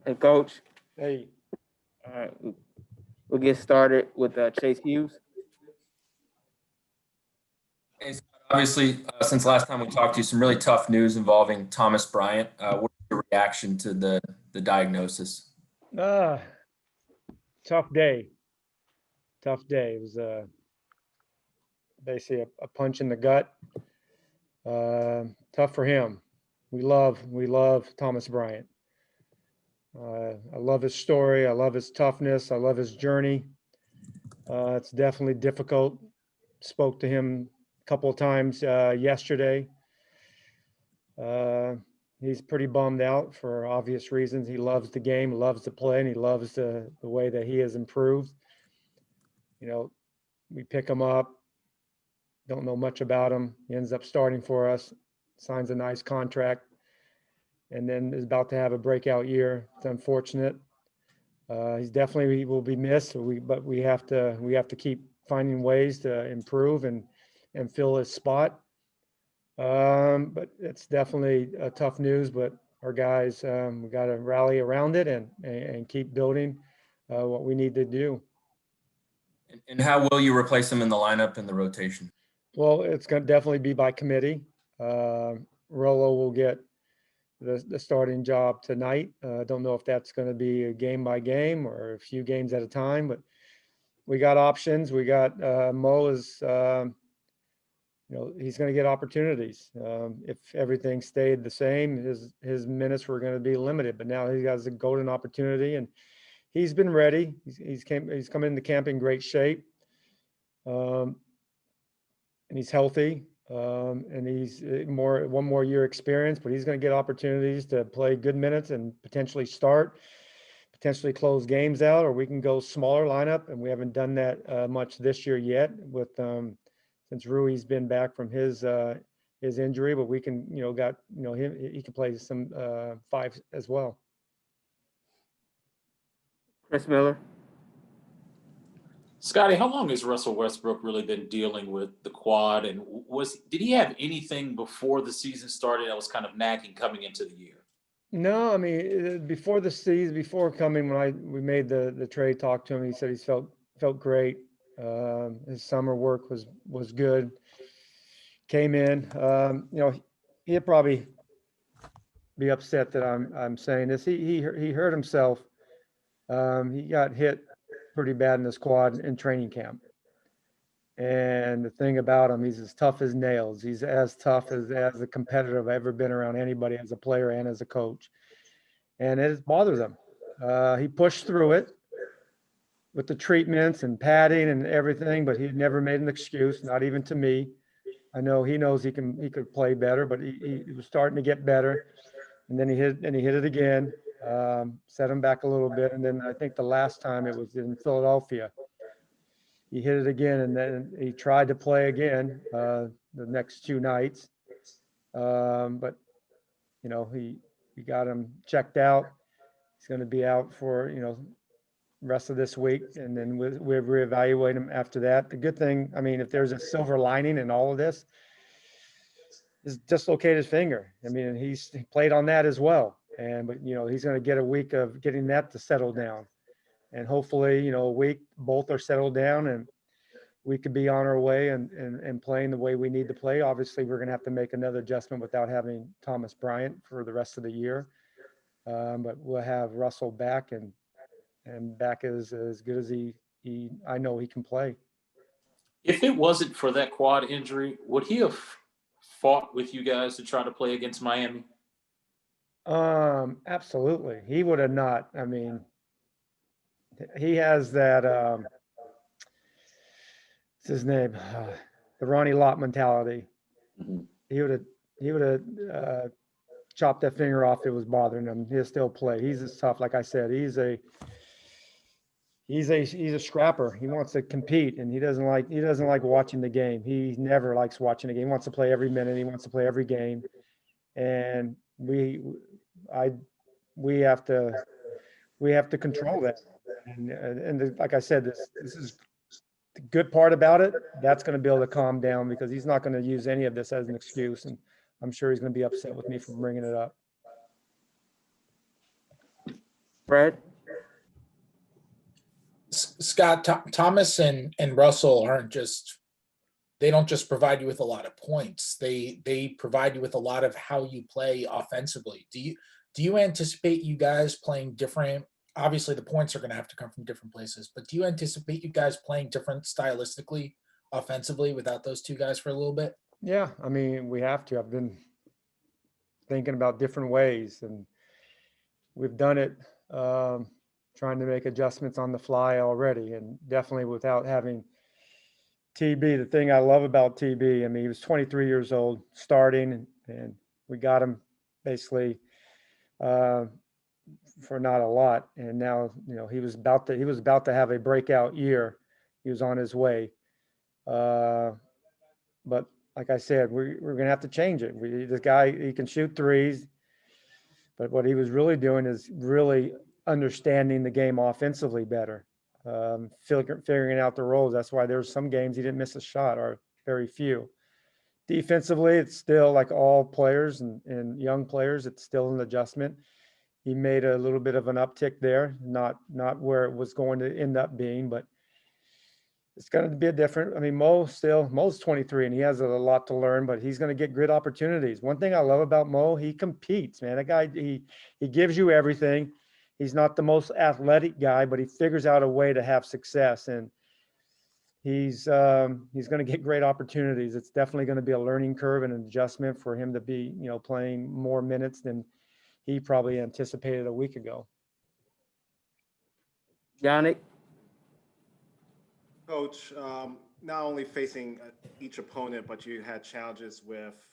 Hey, Coach. Hey. All right, we'll get started with Chase Hughes. Hey, Scott, obviously, since last time we talked to you, some really tough news involving Thomas Bryant. What's your reaction to the diagnosis? Tough day. Tough day. It was basically a punch in the gut. Tough for him. We love Thomas Bryant. I love his story. I love his toughness. I love his journey. It's definitely difficult. Spoke to him a couple of times yesterday. He's pretty bummed out for obvious reasons. He loves the game, loves to play, and he loves the way that he has improved. You know, we pick him up, don't know much about him. He ends up starting for us, signs a nice contract, and then is about to have a breakout year. It's unfortunate. He will be missed, but we have to keep finding ways to improve and fill his spot. But it's definitely tough news. But our guys, we got to rally around it and keep building what we need to do. And how will you replace him in the lineup and the rotation? Well, it's going to definitely be by committee. Rollo will get the starting job tonight. I don't know if that's going to be a game by game or a few games at a time, but we got options. We got Mo is, he's going to get opportunities. If everything stayed the same, his minutes were going to be limited, but now he has a golden opportunity and he's been ready. He's come into camp in great shape. And he's healthy. And he's one more year experience, but he's going to get opportunities to play good minutes and potentially close games out, or we can go smaller lineup. And we haven't done that much this year yet with since Rui's been back from his injury, but we can, he can play some five as well. Chris Miller. Scotty, how long has Russell Westbrook really been dealing with the quad, and did he have anything before the season started that was kind of nagging coming into the year? No, I mean, before the season, before coming, when we made the trade, talked to him, he said he felt great. His summer work was good. Came in, he'd probably be upset that I'm saying this. He hurt himself. He got hit pretty bad in the squad in training camp. And the thing about him, he's as tough as nails. He's as tough as a competitor I've ever been around anybody as a player and as a coach. And it bothers him. He pushed through it with the treatments and padding and everything, but he never made an excuse, not even to me. I know he knows he could play better, but he was starting to get better. And then he hit it again, set him back a little bit. And then I think the last time it was in Philadelphia, he hit it again, and then he tried to play again the next two nights. But, we got him checked out. He's going to be out for, rest of this week, and then we'll reevaluate him after that. The good thing, I mean, if there's a silver lining in all of this, is dislocated his finger. I mean, he played on that as well. But he's going to get a week of getting that to settle down. And hopefully, a week, both are settled down and we could be on our way and playing the way we need to play. Obviously, we're going to have to make another adjustment without having Thomas Bryant for the rest of the year. But we'll have Russell back and back as good as I know he can play. If it wasn't for that quad injury, would he have fought with you guys to try to play against Miami? Absolutely. He would have not. I mean, he has that, what's his name? The Ronnie Lott mentality. Mm-hmm. He would have chopped that finger off if it was bothering him. He'll still play. He's as tough. Like I said, he's a scrapper. He wants to compete, and he doesn't like watching the game. He never likes watching the game. He wants to play every minute. He wants to play every game. And we have to control that. And like I said, this is the good part about it. That's going to be able to calm down because he's not going to use any of this as an excuse. And I'm sure he's going to be upset with me for bringing it up. Brad? Scott, Thomas and Russell they don't just provide you with a lot of points. They provide you with a lot of how you play offensively. Do you anticipate you guys playing different? Obviously, the points are going to have to come from different places, but do you anticipate you guys playing different stylistically, offensively, without those two guys for a little bit? Yeah, I mean, we have to. I've been thinking about different ways, and we've done it, trying to make adjustments on the fly already, and definitely without having TB. The thing I love about TB, I mean, he was 23 years old starting, and we got him basically for not a lot. And now, he was about to have a breakout year. He was on his way. But like I said, we're going to have to change it. This guy, he can shoot threes, but what he was really doing is really understanding the game offensively better, figuring out the roles. That's why there's some games he didn't miss a shot, or very few. Defensively, it's still like all players and young players, it's still an adjustment. He made a little bit of an uptick there, not where it was going to end up being, but it's going to be a different. I mean, Mo's 23 and he has a lot to learn, but he's going to get good opportunities. One thing I love about Mo, he competes, man. That guy, he gives you everything. He's not the most athletic guy, but he figures out a way to have success, and he's going to get great opportunities. It's definitely going to be a learning curve and an adjustment for him to be, playing more minutes than he probably anticipated a week ago. Yannick? Coach, not only facing each opponent, but you had challenges with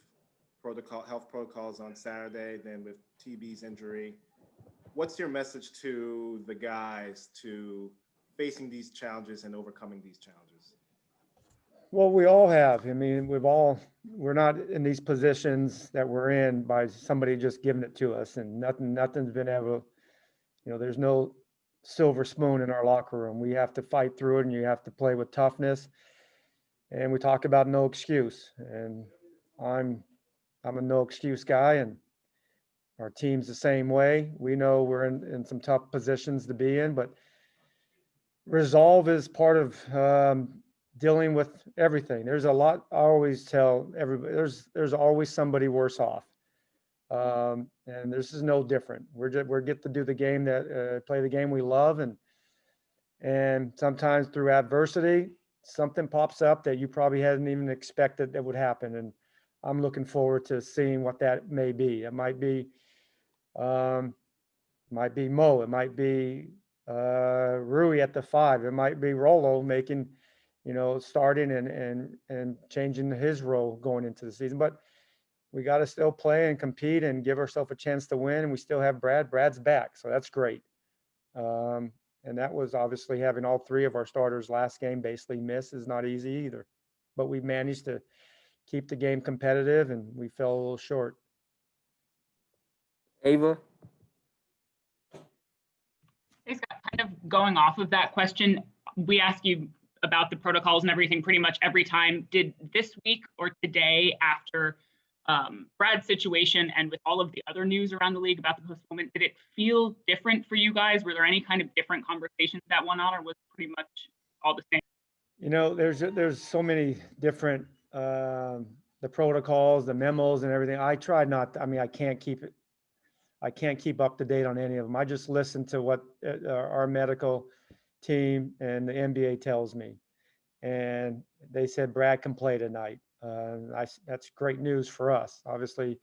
health protocols on Saturday, then with TB's injury. What's your message to the guys to facing these challenges and overcoming these challenges? Well, we all have. I mean, we're not in these positions that we're in by somebody just giving it to us, and nothing's been able, there's no silver spoon in our locker room. We have to fight through it, and you have to play with toughness. And we talk about no excuse, and I'm a no excuse guy, and our team's the same way. We know we're in some tough positions to be in, but resolve is part of dealing with everything. There's a lot. I always tell everybody, there's always somebody worse off. And this is no different. We're get to do the game play the game we love. And sometimes through adversity, something pops up that you probably hadn't even expected that would happen. And I'm looking forward to seeing what that may be. It might be Mo. It might be Rui at the 5. It might be Rolo making, starting and changing his role going into the season. But we got to still play and compete and give ourselves a chance to win. And we still have Brad. Brad's back, so that's great. And that was obviously having all 3 of our starters last game basically miss is not easy either. But we managed to keep the game competitive, and we fell a little short. Ava? Hey, Scott, kind of going off of that question, we ask you about the protocols and everything pretty much every time. Did this week or today, after Brad's situation and with all of the other news around the league about the postponement, did it feel different for you guys? Were there any kind of different conversations that went on, or was it pretty much all the same? There's so many different the protocols, the memos, and everything. I tried not. I can't keep it. I can't keep up to date on any of them. I just listen to what our medical team and the NBA tells me. And they said Brad can play tonight. That's great news for us. Obviously,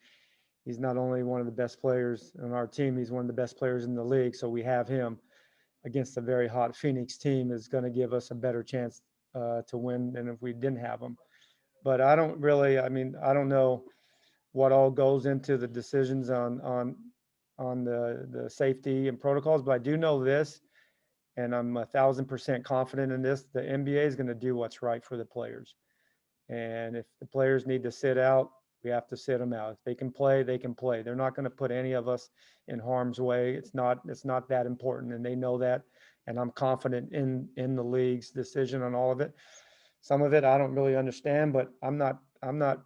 he's not only one of the best players on our team, he's one of the best players in the league. So we have him against a very hot Phoenix team is going to give us a better chance to win than if we didn't have him. But I don't know what all goes into the decisions on the safety and protocols, but I do know this, and I'm 1,000% confident in this. The NBA is going to do what's right for the players. And if the players need to sit out, we have to sit them out. If they can play, they can play. They're not going to put any of us in harm's way. It's not that important, and they know that. And I'm confident in the league's decision on all of it. Some of it I don't really understand, but I'm not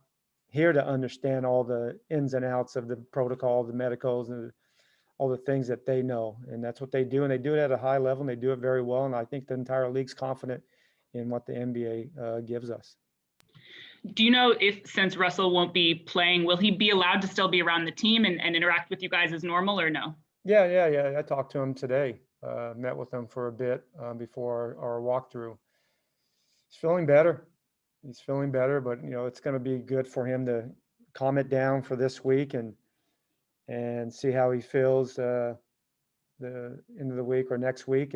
here to understand all the ins and outs of the protocol, the medicals, and all the things that they know, and that's what they do, and they do it at a high level, and they do it very well. And I think the entire league's confident in what the NBA gives us. Do you know if, since Russell won't be playing, will he be allowed to still be around the team and interact with you guys as normal, or no? Yeah. I talked to him today. Met with him for a bit before our walkthrough. He's feeling better. But it's going to be good for him to calm it down for this week and see how he feels the end of the week or next week.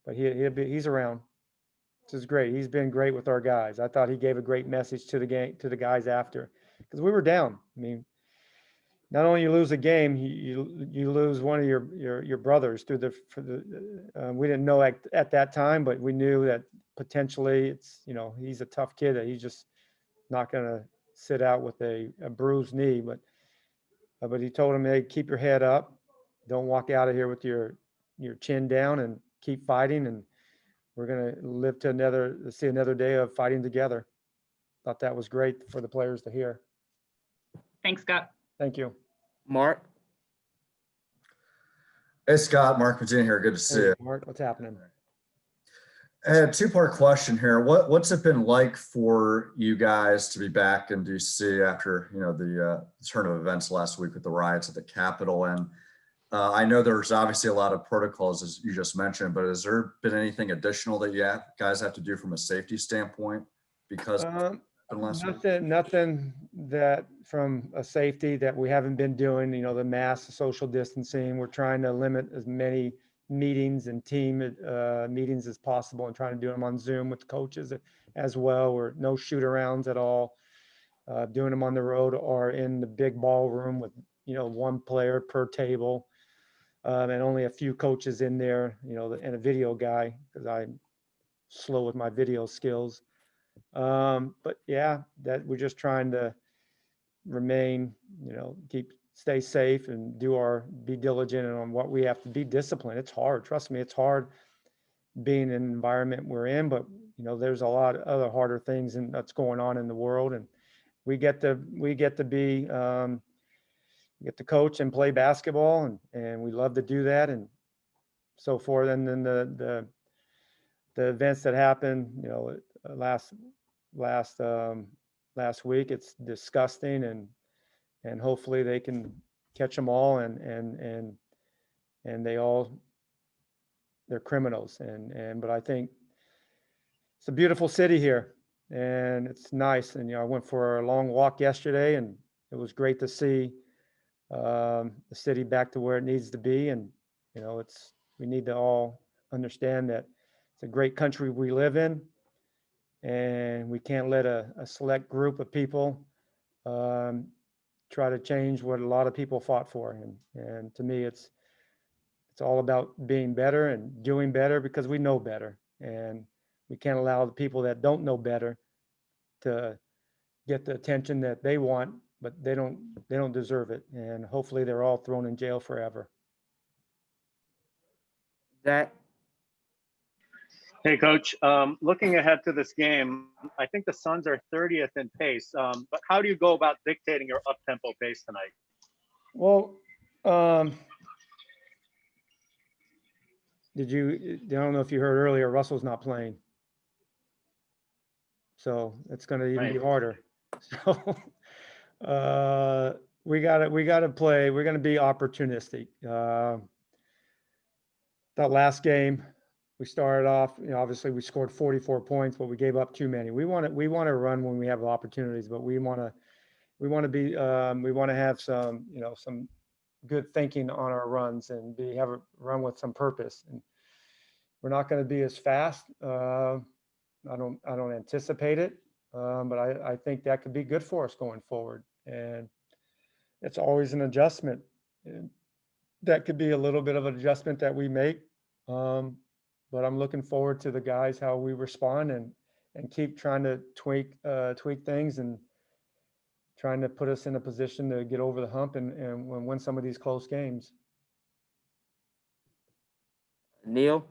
But he's around. This is great. He's been great with our guys. I thought he gave a great message to the guys after, because we were down. I mean, not only you lose a game, you lose one of your brothers we didn't know at that time, but we knew that potentially he's a tough kid, that he's just not going to sit out with a bruised knee. But he told him, hey, keep your head up, don't walk out of here with your chin down, and keep fighting, and we're going to live to see another day of fighting together. Thought that was great for the players to hear. Thanks, Scott. Thank you. Mark? Hey, Scott, Mark Virginia here. Good to see Hey, you. Mark, what's happening? A two-part question here. What's it been like for you guys to be back in DC after the turn of events last week with the riots at the Capitol? And I know there's obviously a lot of protocols, as you just mentioned, but has there been anything additional that guys have to do from a safety standpoint because nothing that from a safety that we haven't been doing, the mass social distancing. We're trying to limit as many meetings and team meetings as possible, and trying to do them on Zoom with coaches as well, or no shoot arounds at all. Doing them on the road or in the big ballroom with, one player per table. And only a few coaches in there, and a video guy, because I'm slow with my video skills. But yeah, that we're just trying to remain, stay safe and be diligent on what we have to be disciplined. It's hard. Trust me, it's hard being in an environment we're in, but there's a lot of other harder things that's going on in the world. And we get to coach and play basketball, and we love to do that and so forth. And then the events that happened, last week, it's disgusting, and hopefully they can catch them all, and they're criminals. But I think it's a beautiful city here, and it's nice. And, I went for a long walk yesterday, and it was great to see the city back to where it needs to be. And, we need to all understand that it's a great country we live in, and we can't let a select group of people try to change what a lot of people fought for. And to me, it's all about being better and doing better, because we know better, and we can't allow the people that don't know better to get the attention that they want, but they don't deserve it. And hopefully they're all thrown in jail forever. Zach? Hey, Coach. Looking ahead to this game, I think the Suns are 30th in pace. But how do you go about dictating your up-tempo pace tonight? Well, I don't know if you heard earlier, Russell's not playing. So it's going to even be harder. So we got to play. We're going to be opportunistic. That last game, we started off, obviously we scored 44 points, but we gave up too many. We want to run when we have opportunities, but we want to have some, some good thinking on our runs, and have a run with some purpose. And we're not going to be as fast. I don't anticipate it, but I think that could be good for us going forward. And it's always an adjustment. And that could be a little bit of an adjustment that we make. But I'm looking forward to the guys, how we respond, and keep trying to tweak things, and trying to put us in a position to get over the hump and win some of these close games. Neil?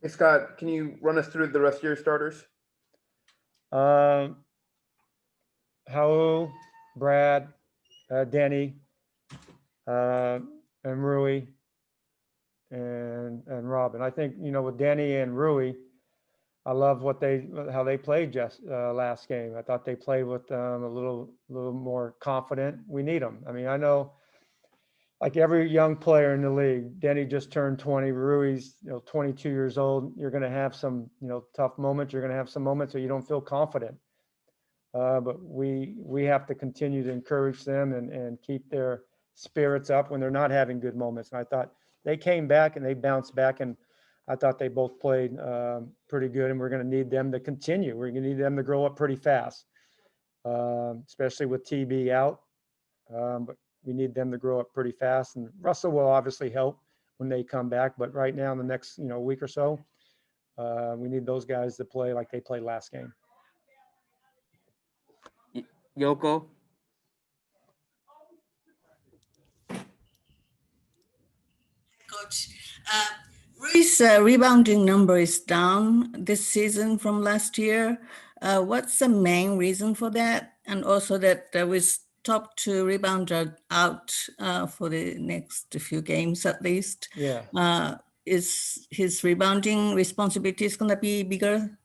Hey, Scott, can you run us through the rest of your starters? Howell, Brad, Denny, and Rui and Robin. I think, with Danny and Rui, I love how they played just last game. I thought they played with a little more confident. We need them. I mean, I know like every young player in the league, Danny just turned 20, Rui's 22 years old. You're going to have some tough moments. You're going to have some moments where you don't feel confident. But we have to continue to encourage them and keep their spirits up when they're not having good moments. And I thought they came back and they bounced back, and I thought they both played pretty good. And we're going to need them to continue. We're going to need them to grow up pretty fast, especially with TB out. But we need them to grow up pretty fast. And Russell will obviously help when they come back. But right now, in the next week or so, we need those guys to play like they played last game. Yoko. Coach, Rui's rebounding number is down this season from last year. What's the main reason for that? And also that with top two rebounder out for the next few games at least. Yeah. Is his rebounding responsibilities going to be bigger?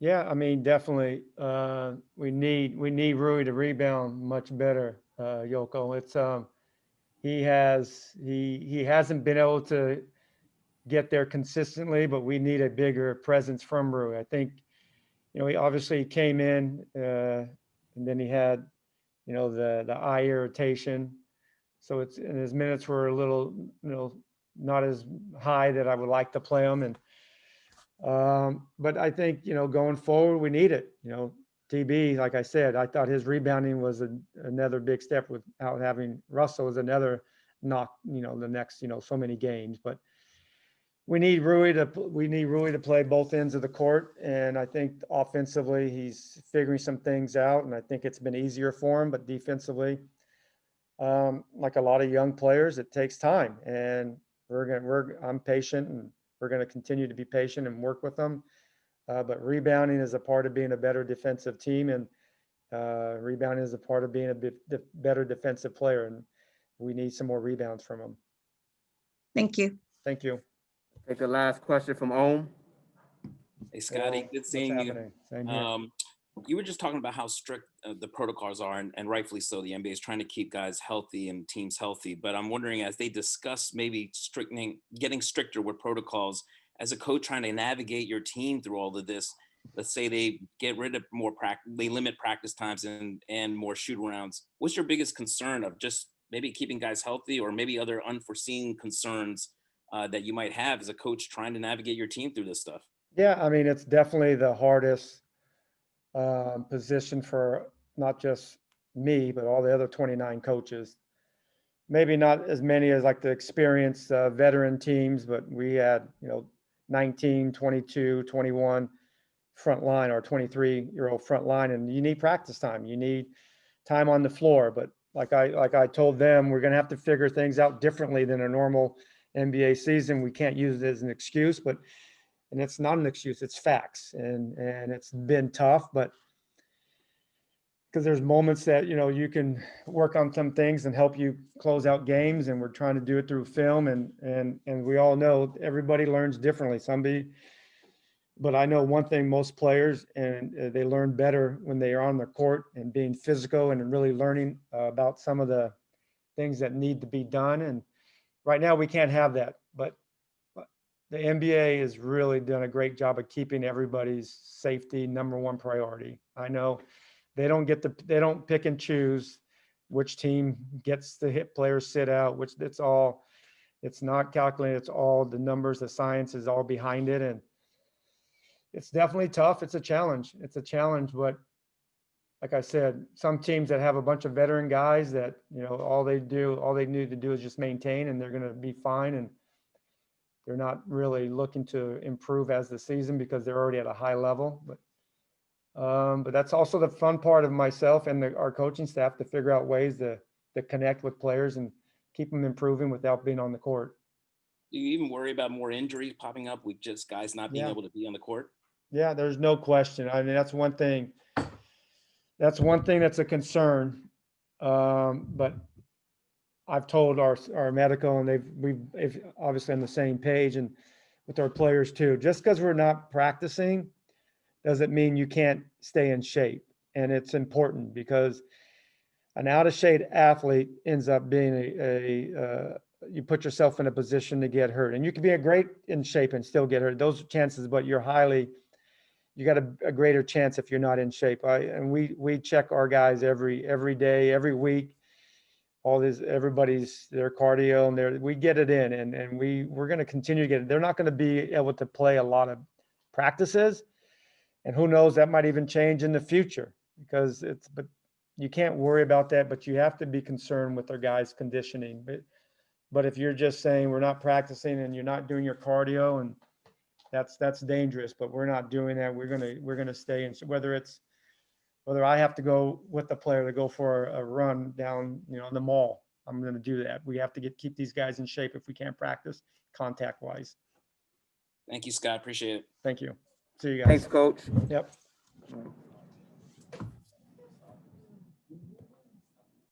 Yeah, I mean, definitely. We need Rui to rebound much better, Yoko. It's he hasn't been able to get there consistently, but we need a bigger presence from Rui. I think, he obviously came in and then he had, the eye irritation. So and his minutes were a little, not as high that I would like to play him. And but I think, going forward, we need it. TB, like I said, I thought his rebounding was another big step without having Russell was another knock, the next, so many games. But we need Rui to play both ends of the court. And I think offensively, he's figuring some things out. And I think it's been easier for him, but defensively, like a lot of young players, it takes time. And I'm patient, and we're going to continue to be patient and work with them. But rebounding is a part of being a better defensive team, and rebounding is a part of being a better defensive player. And we need some more rebounds from them. Thank you. Thank you. Take a last question from Ohm. Hey, Scotty, good seeing you. Same here. You were just talking about how strict the protocols are, and rightfully so. The NBA is trying to keep guys healthy and teams healthy. But I'm wondering, as they discuss maybe getting stricter with protocols, as a coach trying to navigate your team through all of this, let's say they get rid of more practice, they limit practice times and more shoot arounds. What's your biggest concern of just maybe keeping guys healthy, or maybe other unforeseen concerns that you might have as a coach trying to navigate your team through this stuff? Yeah, I mean, it's definitely the hardest position for not just me, but all the other 29 coaches. Maybe not as many as like the experienced veteran teams, but we had, 19, 22, 21 front line, or 23-year-old front line, and you need practice time. You need time on the floor. But like I told them, we're going to have to figure things out differently than a normal NBA season. We can't use it as an excuse, and it's not an excuse, it's facts. And it's been tough, but because there's moments that, you can work on some things and help you close out games. And we're trying to do it through film, and we all know everybody learns differently. But I know one thing, most players, and they learn better when they are on the court and being physical and really learning about some of the things that need to be done. And right now we can't have that, but the NBA has really done a great job of keeping everybody's safety number one priority. I know they don't pick and choose which team gets to hit players sit out, it's not calculated. It's all the numbers, the science is all behind it. And it's definitely tough. It's a challenge, but like I said, some teams that have a bunch of veteran guys that, all they need to do is just maintain, and they're going to be fine. And they're not really looking to improve as the season, because they're already at a high level. But that's also the fun part of myself and our coaching staff, to figure out ways to connect with players and keep them improving without being on the court. Do you even worry about more injuries popping up with just guys not being able to be on the court? Yeah, there's no question. I mean, that's one thing that's a concern. But I've told our medical, and we've obviously on the same page, and with our players too. Just because we're not practicing doesn't mean you can't stay in shape. And it's important because an out of shape athlete ends up being you put yourself in a position to get hurt. And you can be a great in shape and still get hurt. Those chances, but you got a greater chance if you're not in shape. And we check our guys every day, every week. Everybody's their cardio, and we get it in, and we're going to continue to get it. They're not going to be able to play a lot of practices, and who knows, that might even change in the future but you can't worry about that, but you have to be concerned with our guys' conditioning. But if you're just saying we're not practicing and you're not doing your cardio, and that's dangerous, but we're not doing that. We're gonna stay in, whether I have to go with the player to go for a run down, in the mall, I'm going to do that. We have to keep these guys in shape if we can't practice contact wise. Thank you, Scott. Appreciate it. Thank you. See you guys. Thanks, Coach. Yep.